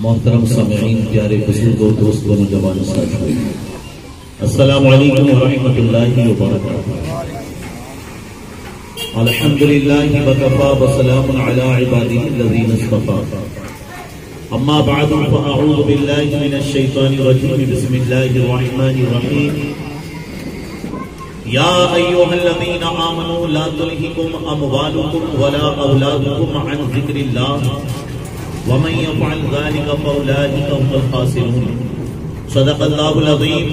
محترم سامعین، پیارے بزرگوں، دوستوں، نوجوان ساتھیوں، السلام علیکم ورحمۃ اللہ وبرکاتہ۔ الحمدللہ وکفی وسلام علی عبادہ الذین اصطفی، اما بعد فاعوذ باللہ من الشیطان الرجیم، بسم اللہ الرحمن الرحیم۔ یا ایھا الذین آمنوا لا تلہکم اموالکم ولا اولادکم عن ذکر اللہ ومن يفعل ذلك فأولئك هم الخاسرون۔ صدق اللہ العظیم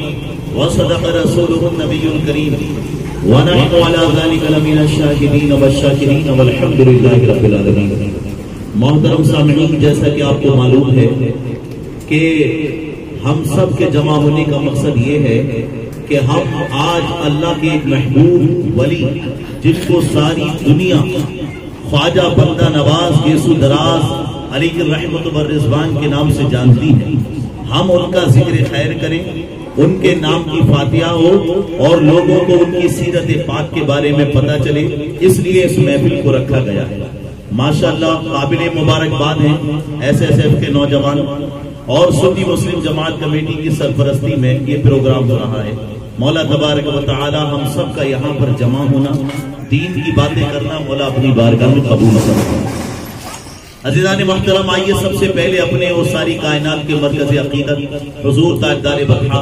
وصدق رسولہ النبی الکریم ونحن على ذلك لمن الشاہدین والشاکرین والحمد للہ رب العالمین۔ محترم سامعین، جیسا کہ آپ کو معلوم ہے کہ ہم سب کے جمع ہونے کا مقصد یہ ہے کہ ہم آج اللہ کے ایک محبوب ولی، جس کو ساری دنیا خواجہ بندہ نواز یسوع دراز علی کی رحمت و رضوان کے نام سے جانتی ہے، ہم ان کا ذکر خیر کریں، ان کے نام کی فاتحہ ہو اور لوگوں کو ان کی سیرت پاک کے بارے میں پتہ چلے، اس لیے اس محفل کو رکھا گیا ہے۔ ماشاءاللہ قابل مبارکباد ہیں ایس ایس ایف کے نوجوان اور سنی مسلم جماعت کمیٹی کی سرپرستی میں یہ پروگرام ہو رہا ہے۔ مولا تبارک و تعالی ہم سب کا یہاں پر جمع ہونا، دین کی باتیں کرنا مولا اپنی بارگاہ میں قبول فرمائے۔ عزیزان محترم، آئیے سب سے پہلے اپنے اور ساری کائنات کے مرکز عقیدت حضور تاجدار بطحا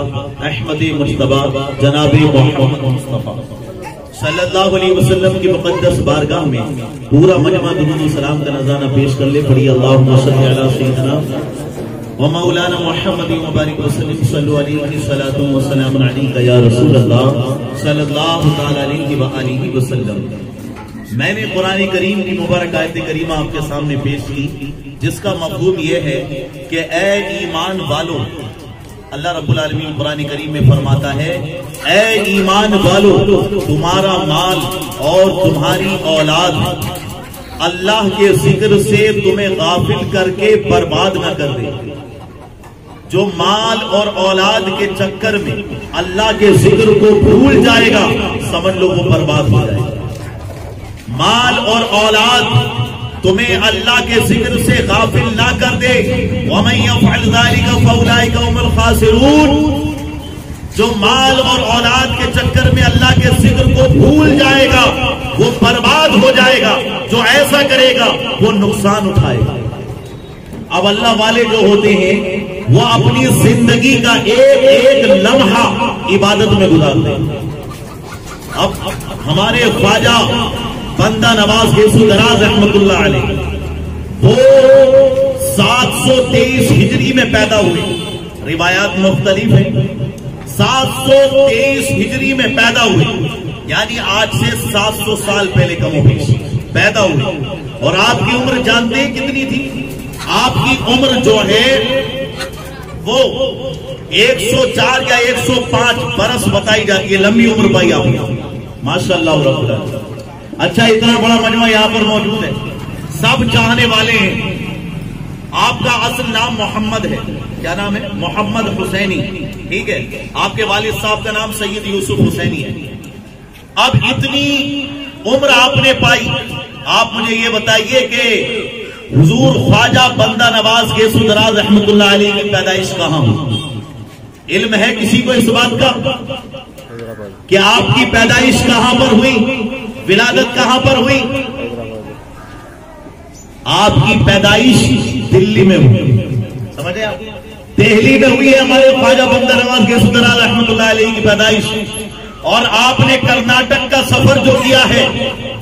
احمد مجتبی جناب محمد مصطفیٰ صلی اللہ علیہ وسلم کی مقدس بارگاہ میں پورا مجمع درود و سلام کا نذرانہ پیش کر لے۔ پڑھی اللہم صلی علی سیدنا و مولانا محمد مبارک وسلم، صلو علیہ الصلاۃ والسلام علیک یا رسول اللہ صلی اللہ تعالی علیہ وآلہ وسلم۔ میں نے قرآن کریم کی مبارک آیت کریمہ آپ کے سامنے پیش کی، جس کا مفہوم یہ ہے کہ اے ایمان والو، اللہ رب العالمین قرآن کریم میں فرماتا ہے اے ایمان والو، تمہارا مال اور تمہاری اولاد اللہ کے ذکر سے تمہیں غافل کر کے برباد نہ کر دے۔ جو مال اور اولاد کے چکر میں اللہ کے ذکر کو بھول جائے گا، سمجھ لو وہ برباد ہو جائے گا۔ مال اور اولاد تمہیں اللہ کے ذکر سے غافل نہ کر دے۔ وَمَن يَفْعَلْ ذَلِكَ فَأُولَئِكَ هُمُ الْخَاسِرُونَ۔ جو مال اور اولاد کے چکر میں اللہ کے ذکر کو بھول جائے گا وہ برباد ہو جائے گا، جو ایسا کرے گا وہ نقصان اٹھائے گا۔ اب اللہ والے جو ہوتے ہیں وہ اپنی زندگی کا ایک ایک لمحہ عبادت میں گزارتے ہیں۔ اب ہمارے خواجہ بندہ نواز یسوع دراز رحمت اللہ علیہ، وہ 723 ہجری میں پیدا ہوئے، روایات مختلف ہیں، 723 ہجری میں پیدا ہوئے، یعنی آج سے 700 سال پہلے کم و بیش پیدا ہوئے۔ اور آپ کی عمر جانتے ہیں کتنی تھی؟ آپ کی عمر جو ہے وہ 104 یا 105 برس بتائی جاتی ہے، لمبی عمر پائی آپ نے، ماشاءاللہ رب العالمین۔ اچھا، اتنا بڑا مجمع یہاں پر موجود ہے، سب چاہنے والے ہیں۔ آپ کا اصل نام محمد ہے، کیا نام ہے؟ محمد حسینی، ٹھیک ہے؟ آپ کے والد صاحب کا نام سید یوسف حسینی ہے۔ اب اتنی عمر آپ نے پائی، آپ مجھے یہ بتائیے کہ حضور خواجہ بندہ نواز یسوع دراز رحمت اللہ علیہ کی پیدائش کہاں ہوئی؟ علم ہے کسی کو اس بات کا کہ آپ کی پیدائش کہاں پر ہوئی، ولادت کہاں پر ہوئی؟ آپ کی پیدائش دلی میں ہوئی، سمجھے آپ؟ دہلی میں ہوئی ہے ہمارے خواجہ بندہ نواز یسوع دراز رحمت اللہ علیہ کی پیدائش۔ اور آپ نے کرناٹک کا سفر جو کیا ہے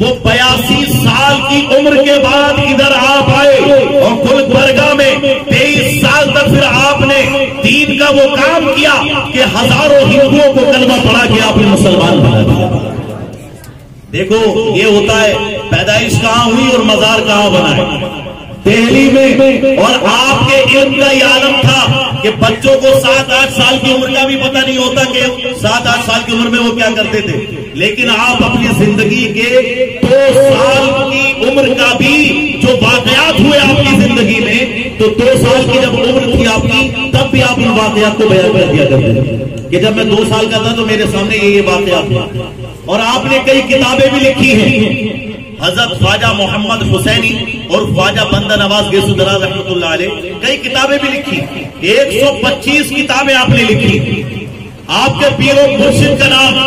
وہ 82 سال کی عمر کے بعد ادھر آپ آئے، اور گلبرگہ میں 23 سال تک پھر آپ نے دین کا وہ کام کیا کہ ہزاروں ہندوؤں کو کلمہ پڑھا کے آپ نے مسلمان بنا دیا۔ دیکھو یہ ہوتا ہے پیدائش کہاں ہوئی اور مزار کہاں بنا ہے، دہلی میں۔ اور آپ کے علم کا یہ عالم تھا کہ بچوں کو 7-8 سال کی عمر کا بھی پتہ نہیں ہوتا کہ 7-8 سال کی عمر میں وہ کیا کرتے تھے، لیکن آپ اپنی زندگی کے 2 سال کی عمر کا بھی جو واقعات ہوئے آپ کی زندگی میں، تو 2 سال کی جب عمر تھی آپ کی تب بھی آپ ان واقعات کو بیان کر دیا کرتے تھے کہ جب میں 2 سال کا تھا تو میرے سامنے یہ واقعات تھا۔ اور آپ نے کئی کتابیں بھی لکھی ہیں، حضرت خواجہ محمد حسینی اور خواجہ بندہ نواز گیسو دراز رحمۃ اللہ علیہ کئی کتابیں بھی لکھی، 125 کتابیں آپ نے لکھی. آپ کے پیر و مرشد کا نام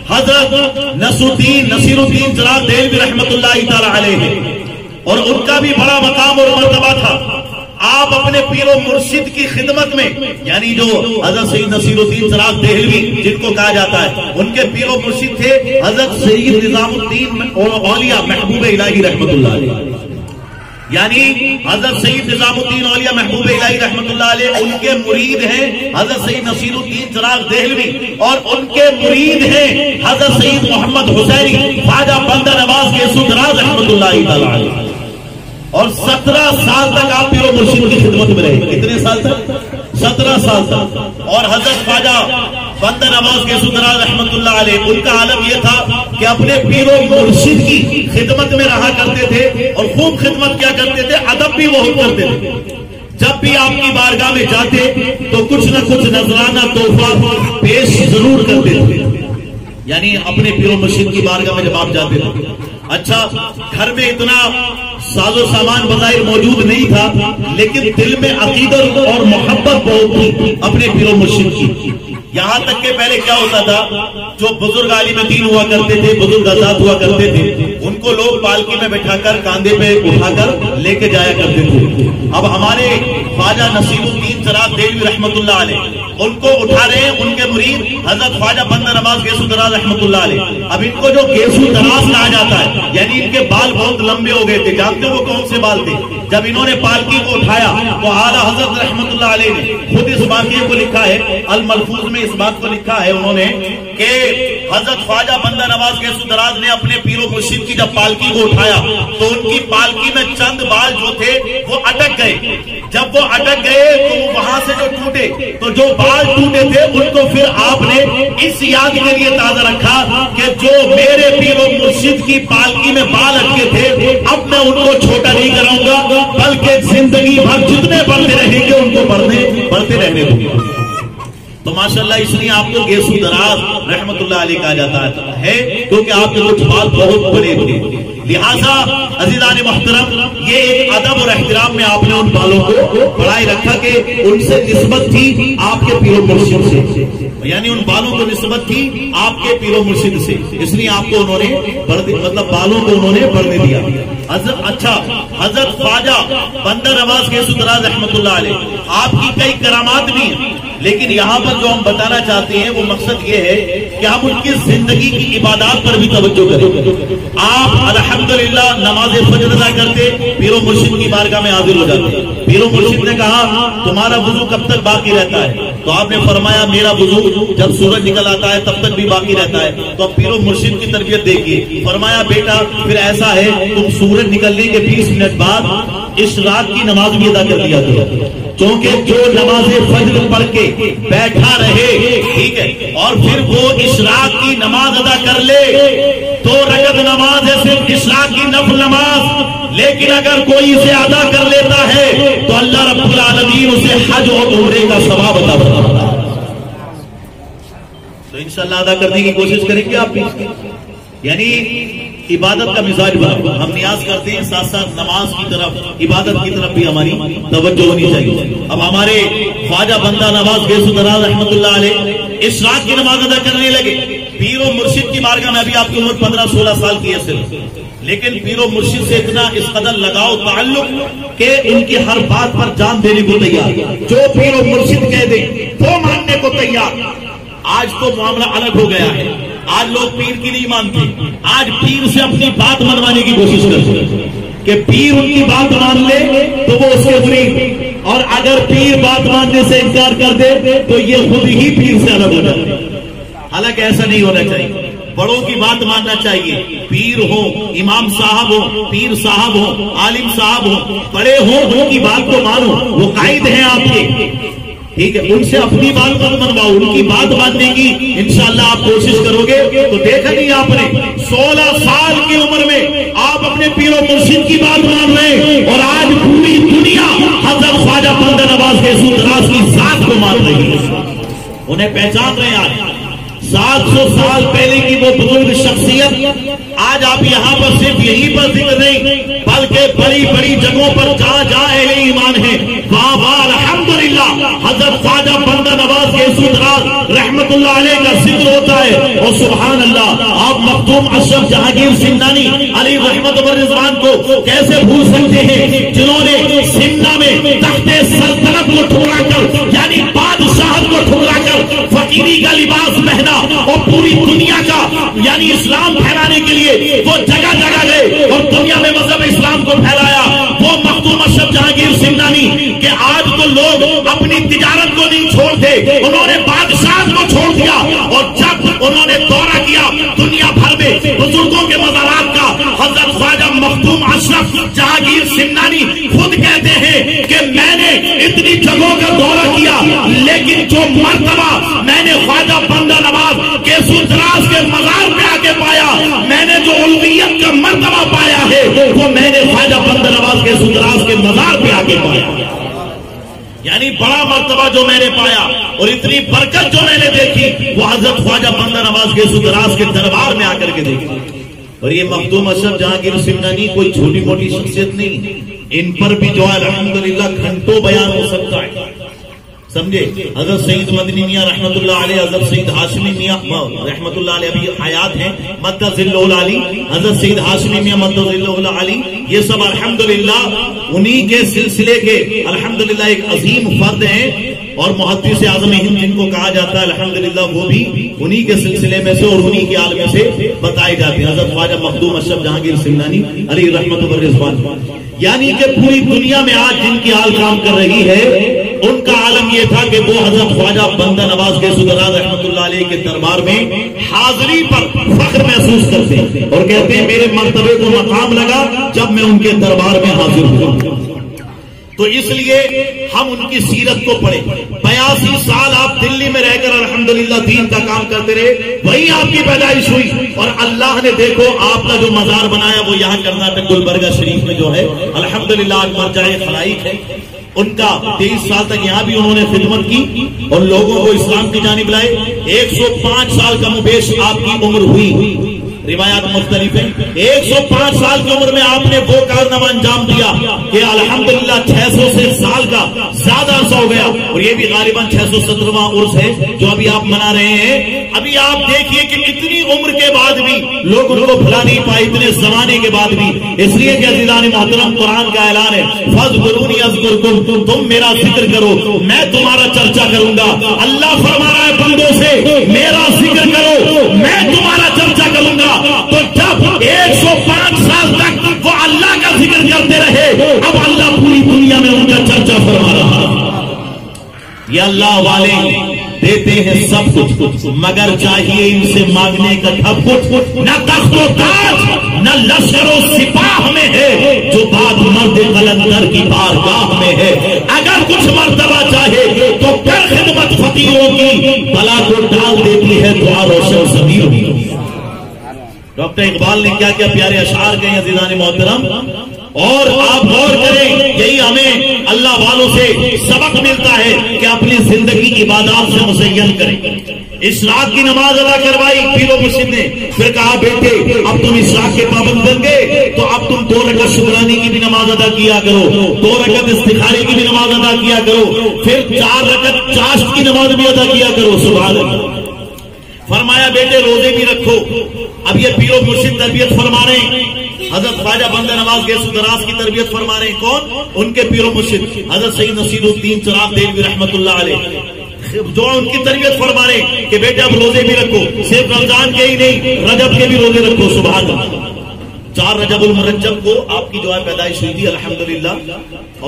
حضرت نصیر الدین چراغ دہلوی رحمۃ اللہ تعالی علیہ ہے، اور ان کا بھی بڑا مقام اور مرتبہ تھا. آپ اپنے پیر و مرشد کی خدمت میں، یعنی جو حضرت سید نصیر الدین چراغ دہلوی جن کو کہا جاتا ہے، ان کے پیر و مرشد تھے حضرت سید نظام الدین اولیاء محبوب الہی رحمۃ اللہ علیہ. یعنی حضرت سید نظام الدین اولیاء محبوب الہی رحمۃ اللہ علیہ ان کے مرید ہیں حضرت سید نصیر الدین چراغ دہلوی، اور ان کے مرید ہیں حضرت سید محمد حسینی خواجہ بندہ نواز گیسو دراز رحمۃ اللہ تعالی علیہ. اور 17 سال تک آپ پیر و مرشد کی خدمت میں رہے. کتنے سال تک؟ 17 سال تک. اور حضرت خواجہ بندہ نواز گیسو دراز رحمۃ اللہ علیہ ان کا عالم یہ تھا کہ اپنے پیر و مرشد کی خدمت میں رہا کرتے تھے، اور خوب خدمت کیا کرتے تھے، ادب بھی وہ کرتے تھے. جب بھی آپ کی بارگاہ میں جاتے تو کچھ نہ کچھ نذرانہ تحفہ پیش ضرور کرتے تھے. یعنی اپنے پیر و مرشد کی بارگاہ میں جب آپ جاتے تھے، اچھا گھر میں اتنا ساز و سامان بظاہر موجود نہیں تھا، لیکن دل میں عقیدت اور محبت بہت تھی اپنے پیر و مرشد کی. یہاں تک کہ پہلے کیا ہوتا تھا، جو بزرگ عالم دین ہوا کرتے تھے، بزرگ آزاد ہوا کرتے تھے، ان کو لوگ پالکی میں بٹھا کر کاندھے پہ اٹھا کر لے کے جایا کرتے تھے. اب ہمارے خواجہ نصیر الدین چراغ دہلوی رحمۃ اللہ علیہ ان کو اٹھا رہے ہیں ان کے مرید حضرت خواجہ بندہ نواز گیسو دراز رحمۃ اللہ علیہ. اب ان کو جو گیسو دراز کہا جاتا ہے، یعنی ان کے بال بہت لمبے ہو گئے تھے. جانتے ہو وہ کون سے بال تھے؟ جب انہوں نے پالکی کو اٹھایا تو اعلیٰ حضرت رحمۃ اللہ علیہ نے خود اس واقعے کو لکھا ہے، الملفوظ میں اس بات کو لکھا ہے انہوں نے کہ حضرت خواجہ بندہ نواز گیسو دراز نے اپنے پیر و مرشد کی جب پالکی کو اٹھایا تو ان کی پالکی میں چند بال جو تھے وہ اٹک گئے. جب وہ اٹک گئے تو وہاں سے جو ٹوٹے، تو جو بال ٹوٹے تھے ان کو پھر آپ نے اس یاد کے لیے تازہ رکھا کہ جو میرے پیر و مرشد کی پالکی میں بال اٹکے تھے، اب میں ان کو چھوٹا نہیں کراؤں گا، بلکہ زندگی بھر جتنے بڑھتے رہیں گے ان کو بڑھتے رہنے دوں گا. تو ماشاءاللہ اس لیے آپ کو گیسو دراز رحمت اللہ علیہ کہا جاتا ہے کیونکہ آپ کے کچھ بال بہت بڑے تھے. لہذا عزیزان محترم، یہ ایک ادب اور احترام میں آپ نے ان بالوں کو بڑھائے رکھا کہ ان سے نسبت تھی آپ کے پیر و مرشد سے، یعنی ان بالوں کو نسبت تھی آپ کے پیر و مرشد سے، اس لیے آپ کو انہوں نے مطلب بالوں کو انہوں نے بڑھنے دیا. اچھا، حضرت خواجہ بندہ نواز گیسو دراز رحمت اللہ علیہ آپ کی کئی کرامات بھی ہیں، لیکن یہاں پر جو ہم بتانا چاہتے ہیں وہ مقصد یہ ہے کہ ہم ان کی زندگی کی عبادات پر بھی توجہ کریں. آپ الحمدللہ نماز فجر ادا کرتے، پیر و مرشد کی بارگاہ میں حاضر ہو جاتے. پیر و مرشد نے کہا تمہارا وضو کب تک باقی رہتا ہے؟ تو آپ نے فرمایا میرا وضو جب سورج نکل آتا ہے تب تک بھی باقی رہتا ہے. تو اب پیر و مرشد کی تربیت دیکھیے. فرمایا بیٹا پھر ایسا ہے تم سورج نکلنے کے 20 منٹ بعد اشراق کی نماز بھی ادا کر دیا کرو، کیونکہ جو نماز فجر پڑھ کے بیٹھا رہے، ٹھیک ہے، اور پھر وہ اشراق کی نماز ادا کر لے، 2 رکعت نماز ہے صرف اشراق کی نفل نماز، لیکن اگر کوئی اسے ادا کر لیتا ہے تو اللہ رب العالمین اسے حج اور عمرے کا ثواب عطا فرماتا ہے. تو انشاءاللہ ادا کرنے کی کوشش کریں گے آپ بھی. یعنی عبادت کا مزاج بنا، ہم نیاز کرتے ہیں ساتھ ساتھ نماز کی طرف، عبادت کی طرف بھی ہماری توجہ ہونی چاہیے. اب ہمارے خواجہ بندہ نواز گیسو دراز رحمت اللہ علیہ اشراق کی نماز ادا کرنے لگے. پیر و مرشد کی بارگاہ میں ابھی آپ کی عمر 15-16 سال کی ہے صرف، لیکن پیر و مرشد سے اتنا اس قدر لگاؤ تعلق کہ ان کی ہر بات پر جان دینے کو تیار، جو پیر و مرشد کہہ دیں وہ ماننے کو تیار. آج تو معاملہ الگ ہو گیا ہے، آج لوگ پیر کی نہیں مانتے، آج پیر سے اپنی بات منوانے کی کوشش کرتے ہیں کہ پیر ان کی بات مان لے تو وہ اس کے قریب، اور اگر پیر بات ماننے سے انکار کر دے تو یہ خود ہی پیر سے الگ ہو جائے. حالانکہ ایسا نہیں ہونا چاہیے، بڑوں کی بات ماننا چاہیے. پیر ہو، امام صاحب ہو، پیر صاحب ہو، عالم صاحب ہو، بڑے ہوں ان کی بات کو مانو، وہ قائد ہیں آپ کے، ٹھیک ہے. ان سے اپنی بات مت منواؤ، ان کی بات ماننے کی انشاءاللہ آپ کوشش کرو گے تو دیکھا نہیں آپ نے 16 سال کی عمر میں آپ اپنے پیر و مرشد کی بات مان رہے ہیں، اور آج پوری دنیا حضرت خواجہ بندہ نواز گیسو دراز کی ذات کو مان رہی ہے، انہیں پہچان رہے ہیں. آج 700 سال پہلے کی وہ بزرگ شخصیت آج آپ یہاں پر صرف یہیں پر ذکر نہیں بلکہ بڑی بڑی جگہوں پر جہاں جہاں اہل ایمان ہے وہاں وہاں الحمدللہ حضرت خواجہ بندہ نواز گیسو دراز رحمت اللہ علیہ کا ذکر ہوتا ہے. اور سبحان اللہ آپ مخدوم اشرف جہانگیر سمنانی علی رحمت و رضوان کو کیسے بھول سکتے ہیں جنہوں نے سمنا میں تخت سلطنت کو ٹھکرا کر یعنی بادشاہت کو ٹھکرا کر فقیری کا لباس پہنا اور پوری دنیا کا یعنی اسلام پھیلانے کے لیے وہ جگہ جگہ گئے اور دنیا میں مذہب اسلام کو پھیلایا. وہ مخدوم اشرف جہانگیر سمنانی کہ آج تو لوگ اپنی تجارت کو نہیں چھوڑتے, انہوں نے بادشاہت کو چھوڑ دیا. اور جب انہوں نے دورہ کیا دنیا بھر میں بزرگوں کے مزارات کا, حضرت خواجہ مخدوم اشرف جہانگیر سمنانی خود کہتے ہیں کہ میں نے اتنی جگہوں کا دورہ کیا لیکن جو مرتبہ میں نے خواجہ بندہ نواز گیسو دراز کے مزار پہ آ کے پایا, میں نے جو الوہیت کا مرتبہ پایا ہے وہ میں نے خواجہ بندہ نواز گیسو دراز کے مزار پہ آ کے پایا. یعنی بڑا مرتبہ جو میں نے پایا اور اتنی برکت جو میں نے دیکھی وہ حضرت خواجہ بندہ نواز گیسو دراز کے دربار میں آ کر کے دیکھی. اور یہ مخدوم اشرف جہانگیر سمنانی کوئی چھوٹی موٹی شخصیت نہیں, ان پر بھی جو ہے الحمدللہ گھنٹوں بیان ہو سکتا ہے. سمجھے حضرت سید مدنی میاں رحمت اللہ علیہ, حضرت سید ہاشمی میاں رحمت اللہ علیہ ابھی حیات ہیں مدہ ذلہ العالی, حضرت سید ہاشمی میاں مدہ ذلہ العالی, یہ سب الحمدللہ انہی کے سلسلے کے الحمدللہ ایک عظیم فرد ہیں. اور محدث اعظم ہند جن کو کہا جاتا ہے الحمدللہ وہ بھی انہی کے سلسلے میں سے اور انہی کے عالم سے بتائے جاتے ہیں. حضرت خواجہ مخدوم اشرف جہانگیر سمنانی علی رحمت و رضوان, یعنی کہ پوری دنیا میں آج جن کی حال کام کر رہی ہے ان کا عالم یہ تھا کہ وہ حضرت خواجہ بندہ نواز گیسو دراز رحمت اللہ علیہ کے دربار میں حاضری پر فخر محسوس کرتے ہیں اور کہتے ہیں میرے مرتبے کو مقام لگا جب میں ان کے دربار میں حاضر ہوا. تو اس لیے ہم ان کی سیرت کو پڑھیں. 82 سال آپ دلی میں رہ کر الحمدللہ دین کا کام کرتے رہے, وہی آپ کی پیدائش ہوئی اور اللہ نے دیکھو آپ کا جو مزار بنایا وہ یہاں کرناٹک گلبرگہ شریف میں جو ہے الحمدللہ آج مرجع خلائق ہے. ان کا 23 سال تک یہاں بھی انہوں نے خدمت کی اور لوگوں کو اسلام کی جانب لائے. 105 سال کا مبیش آپ کی عمر ہوئی, روایات مختلف ہیں. 105 سال کی عمر میں آپ نے وہ کارنامہ انجام دیا کہ الحمدللہ 600 سے سال کا زیادہ عرصہ ہو گیا اور یہ بھی غالباً 617واں عرس ہے جو ابھی آپ منا رہے ہیں. ابھی آپ دیکھیے کہ اتنی عمر کے بعد بھی لوگ ان کو بھلا نہیں پائے, اتنے زمانے کے بعد بھی. اس لیے کہ عزیزان محترم قرآن کا اعلان ہے فاذکرونی اذکرکم, تم میرا ذکر کرو میں تمہارا چرچا کروں گا. اللہ فرما رہا ہے بندوں سے میرا ذکر کرو میں تمہارا چرچا کروں گا. تو جب 105 سال تک وہ اللہ کا ذکر کرتے رہے اب اللہ پوری دنیا میں ان کا چرچا فرما رہا. یہ اللہ والے دیتے ہیں سب کچھ مگر چاہیے ان سے مانگنے کا سب کچھ. نہ تخت و تاج نہ لشکر و سپاہ میں ہے جو بات مرد قلندر کی بارگاہ میں ہے. اگر کچھ مرتبہ چاہے تو کر خدمت فقیروں کی, بلا کو ڈال دیتی ہے دعا روشن ضمیر کی. ڈاکٹر اقبال نے کیا کیا پیارے اشعار کہے عزیزان محترم. اور آپ غور کریں یہی ہمیں اللہ والوں سے سبق ملتا ہے کہ اپنی زندگی عبادات سے مزین کریں. اشراق کی نماز ادا کروائی پیر و مرشد نے, پھر کہا بیٹے اب تم اشراق کے پابند بن گئے تو اب تم 2 رکعت شکرانی کی بھی نماز ادا کیا کرو, 2 رکعت استخارے کی بھی نماز ادا کیا کرو, پھر 4 رکعت چاشت کی نماز بھی ادا کیا کرو. سبحان اللہ. فرمایا بیٹے روزے بھی رکھو. اب یہ پیر و مرشد تربیت فرما رہے ہیں, حضرت خواجہ بندہ نواز گیسو دراز کی تربیت فرما رہے ہیں. کون؟ ان کے پیر و مرشد حضرت سید نصیر الدین چراغ دہلوی رحمت اللہ علیہ, جو ان کی تربیت فرما رہے ہیں کہ بیٹے اب روزے بھی رکھو, صرف رمضان کے ہی نہیں رجب کے بھی روزے رکھو. سبحان اللہ. 4 رجب المرجب کو آپ کی جو ہے پیدائش ہوئی تھی الحمدللہ,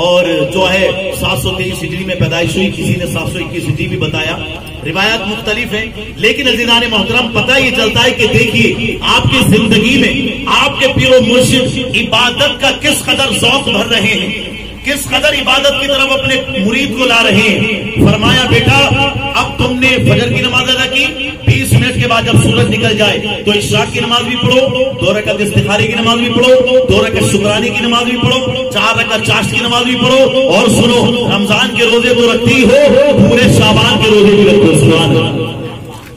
اور جو ہے 723 ہجری میں پیدائش ہوئی, کسی نے 721 ہجری بھی بتایا. روایات مختلف ہیں لیکن عزیزان محترم پتہ یہ چلتا ہے کہ دیکھیے آپ کی زندگی میں آپ کے پیر و مرشد عبادت کا کس قدر ذوق بھر رہے ہیں, کس قدر عبادت کی طرف اپنے مرید کو لا رہے ہیں. فرمایا بیٹا اب تم نے فجر کی نماز ادا کی, 20 منٹ کے بعد جب سورج نکل جائے تو اشراق کی نماز بھی پڑھو, 2 رکعت استخارے کی نماز بھی پڑھو, 2 رکعت شکرانے کی نماز بھی پڑھو, 4 رکعت چاشت کی نماز بھی پڑھو. اور سنو رمضان کے روزے تو رکھتی ہو, پورے شعبان کے روزے بھی رکھو. سبحان اللہ.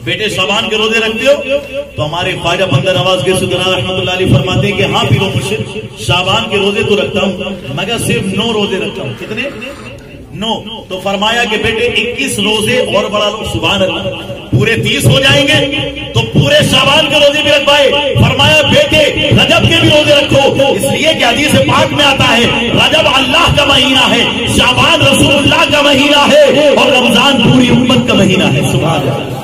بیٹے شعبان کے روزے رکھتے ہو؟ تو ہمارے خواجہ بندہ نواز کے سدرا رحمۃ اللہ علیہ فرماتے ہیں کہ ہاں پیر و مرشد شعبان کے روزے تو رکھتا ہوں مگر صرف 9 روزے رکھتا ہوں. کتنے؟ 9. تو فرمایا کہ بیٹے 21 روزے اور بڑا لو. سبحان اللہ. پورے 30 ہو جائیں گے تو پورے شعبان کے روزے بھی رکھوائے. فرمایا بیٹے رجب کے بھی روزے رکھو، اس لیے کہ حدیث پاک میں آتا ہے رجب اللہ کا مہینہ ہے، شعبان رسول اللہ کا مہینہ ہے، اور رمضان پوری امت کا مہینہ ہے. سبحان اللہ.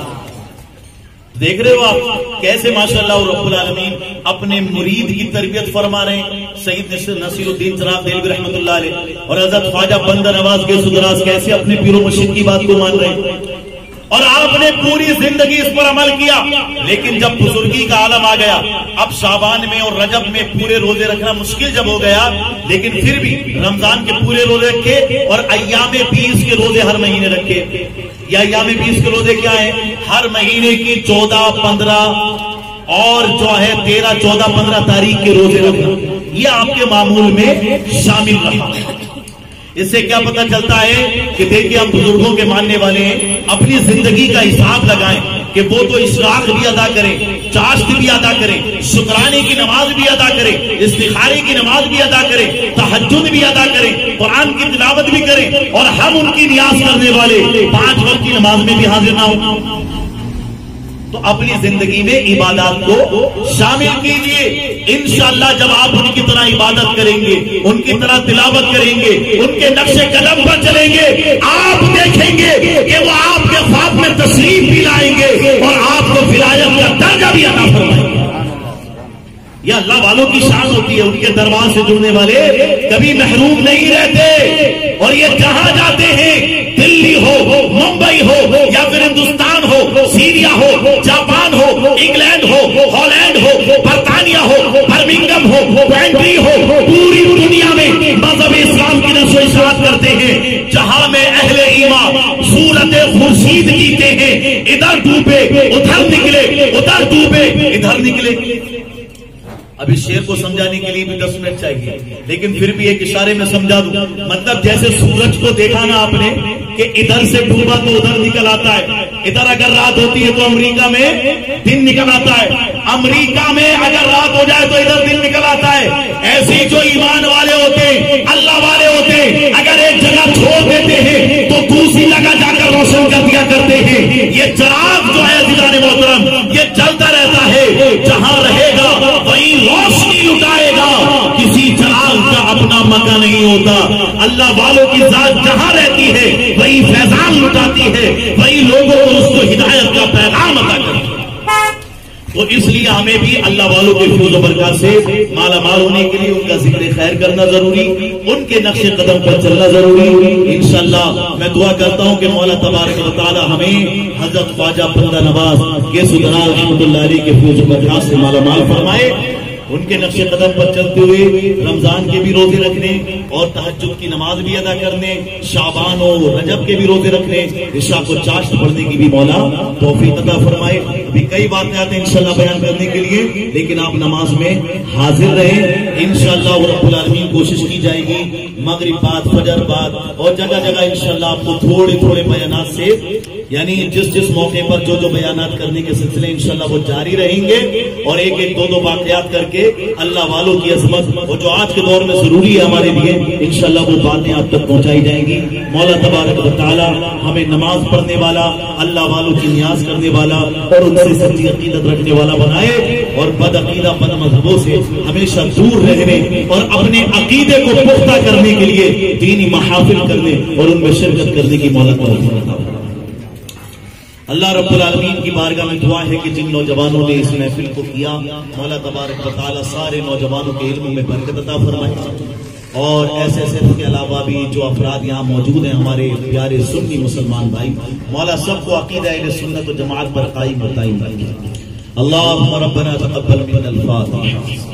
دیکھ رہے ہو آپ کیسے ماشاءاللہ رب العالمین اپنے مرید کی تربیت فرما رہے ہیں. سید نصیر الدین چراغ دہلوی رحمۃ اللہ علیہ اور حضرت خواجہ بندہ نواز کے سدراز کیسے اپنے پیر و مرشد کی بات کو مان رہے ہیں، اور آپ نے پوری زندگی اس پر عمل کیا. لیکن جب بزرگی کا عالم آ گیا، اب شعبان میں اور رجب میں پورے روزے رکھنا مشکل جب ہو گیا، لیکن پھر بھی رمضان کے پورے روزے رکھے اور ایام 20 کے روزے ہر مہینے رکھے. یا ایام 20 کے روزے کیا ہیں؟ ہر مہینے کی 14، 15 اور جو ہے 13، 14، 15 تاریخ کے روزے رکھنا، یہ آپ کے معمول میں شامل رہا. اس سے کیا پتہ چلتا ہے کہ دیکھیں ہم بزرگوں کے ماننے والے ہیں، اپنی زندگی کا حساب لگائیں کہ وہ تو اشراق بھی ادا کریں، چاشت بھی ادا کریں، شکرانے کی نماز بھی ادا کریں، استخارے کی نماز بھی ادا کریں، تہجد بھی ادا کریں، قرآن کی تلاوت بھی کریں، اور ہم ان کی نیاز کرنے والے 5 وقت کی نماز میں بھی حاضر نہ ہوں. تو اپنی زندگی میں عبادات کو شامل کیجئے. انشاءاللہ جب آپ ان کی طرح عبادت کریں گے، ان کی طرح تلاوت کریں گے، ان کے نقش قدم پر چلیں گے، آپ دیکھیں گے کہ وہ آپ کے خواب میں تشریف بھی لائیں گے اور آپ کو ولایت کا درجہ بھی عطا فرمائیں گے. یہ اللہ والوں کی شان ہوتی ہے، ان کے دربار سے جڑنے والے کبھی محروم نہیں رہتے. اور یہ جہاں جاتے ہیں، دلی ہو، ممبئی ہو، یا پھر ہندوستان ہو، سیریا ہو، جاپان ہو، انگلینڈ ہو، ہالینڈ ہو، برطانیہ ہو، برمنگم ہو، وینٹری ہو، پوری دنیا میں مذہب اسلام کی نشر و اشاعت کرتے ہیں. جہاں میں اہل ایمان صورت خورشید جیتے ہیں، ادھر ڈوبے ادھر نکلے، ادھر ڈوبے ادھر نکلے. اب اس شعر کو سمجھانے کے لیے بھی 10 منٹ چاہیے، لیکن پھر بھی ایک اشارے میں سمجھا دوں. مطلب جیسے سورج کو دیکھا نا آپ نے کہ ادھر سے ڈوبا تو ادھر نکل آتا ہے، ادھر اگر رات ہوتی ہے تو امریکہ میں دن نکل آتا ہے، امریکہ میں اگر رات ہو جائے تو ادھر دن نکل آتا ہے. ایسے جو ایمان والے ہوتے ہیں، اللہ والے ہوتے ہیں، اگر ایک جگہ چھوڑ دیتے ہیں تو دوسری جگہ جا کر روشن کر دیا کرتے ہیں. یہ چراغ جو ہے عزیزان محترم یہ جلتا رہتا ہے، جہاں رہے گا وہیں روشنی لٹائے گا. کسی چراغ کا اپنا مکہ نہیں ہوتا. اللہ والوں کی ذات جہاں رہتی ہے وہی فیضان لٹاتی ہے، وہی لوگوں کو اس کو ہدایت کا پیغام عطا کرتی ہے. تو اس لیے ہمیں بھی اللہ والوں کے فضل و برکات سے مالا مال ہونے کے لیے ان کا ذکر خیر کرنا ضروری، ان کے نقش قدم پر چلنا ضروری. انشاءاللہ میں دعا کرتا ہوں کہ مولا تبارک و تعالی ہمیں حضرت خواجہ بندہ نواز کے سدرا رحمۃ اللہ علیہ کے فضل و برکات سے مالا مال فرمائے. ان کے نقش قدم پر چلتے ہوئے رمضان کے بھی روزے رکھنے اور تہجد کی نماز بھی ادا کرنے، شعبان و رجب کے بھی روزے رکھنے، عشاء کو چاشت پڑھنے کی بھی مولا توفیق عطا فرمائے. ابھی کئی باتیں آتے ہیں انشاءاللہ بیان کرنے کے لیے، لیکن آپ نماز میں حاضر رہیں. انشاءاللہ رب العالمین کوشش کی جائے گی مغرب بعد، فجر بعد اور جگہ جگہ انشاءاللہ آپ کو تھوڑے تھوڑے بیانات سے، یعنی جس موقع پر جو بیانات کرنے کے سلسلے انشاءاللہ وہ جاری رہیں گے، اور ایک ایک دو واقعات کر کے اللہ والوں کی عظمت وہ جو آج کے دور میں ضروری ہے ہمارے لیے، انشاءاللہ وہ باتیں آپ تک پہنچائی جائیں گی. مولا تبارک و تعالی ہمیں نماز پڑھنے والا، اللہ والوں کی نیاز کرنے والا اور ان سے سچی عقیدت رکھنے والا بنائے، اور بد عقیدہ بد مذہبوں سے ہمیشہ دور رہنے اور اپنے عقیدے کو پختہ کرنے کے لیے دینی محافل کرنے اور ان میں شرکت کرنے کی مولا توفیق عطا فرمائے. اللہ رب العالمین کی بارگاہ میں دعا ہے کہ جن نوجوانوں نے اس محفل کو کیا، مولا تبارک و تعالی سارے نوجوانوں کے علم میں برکت عطا فرمائے، اور ایسے کے علاوہ بھی جو افراد یہاں موجود ہیں ہمارے پیارے سنی مسلمان بھائی، مولا سب کو عقیدہ اہل سنت و جماعت پر قائم رکھے. اللہم ربنا تقبل منا الفاتحہ.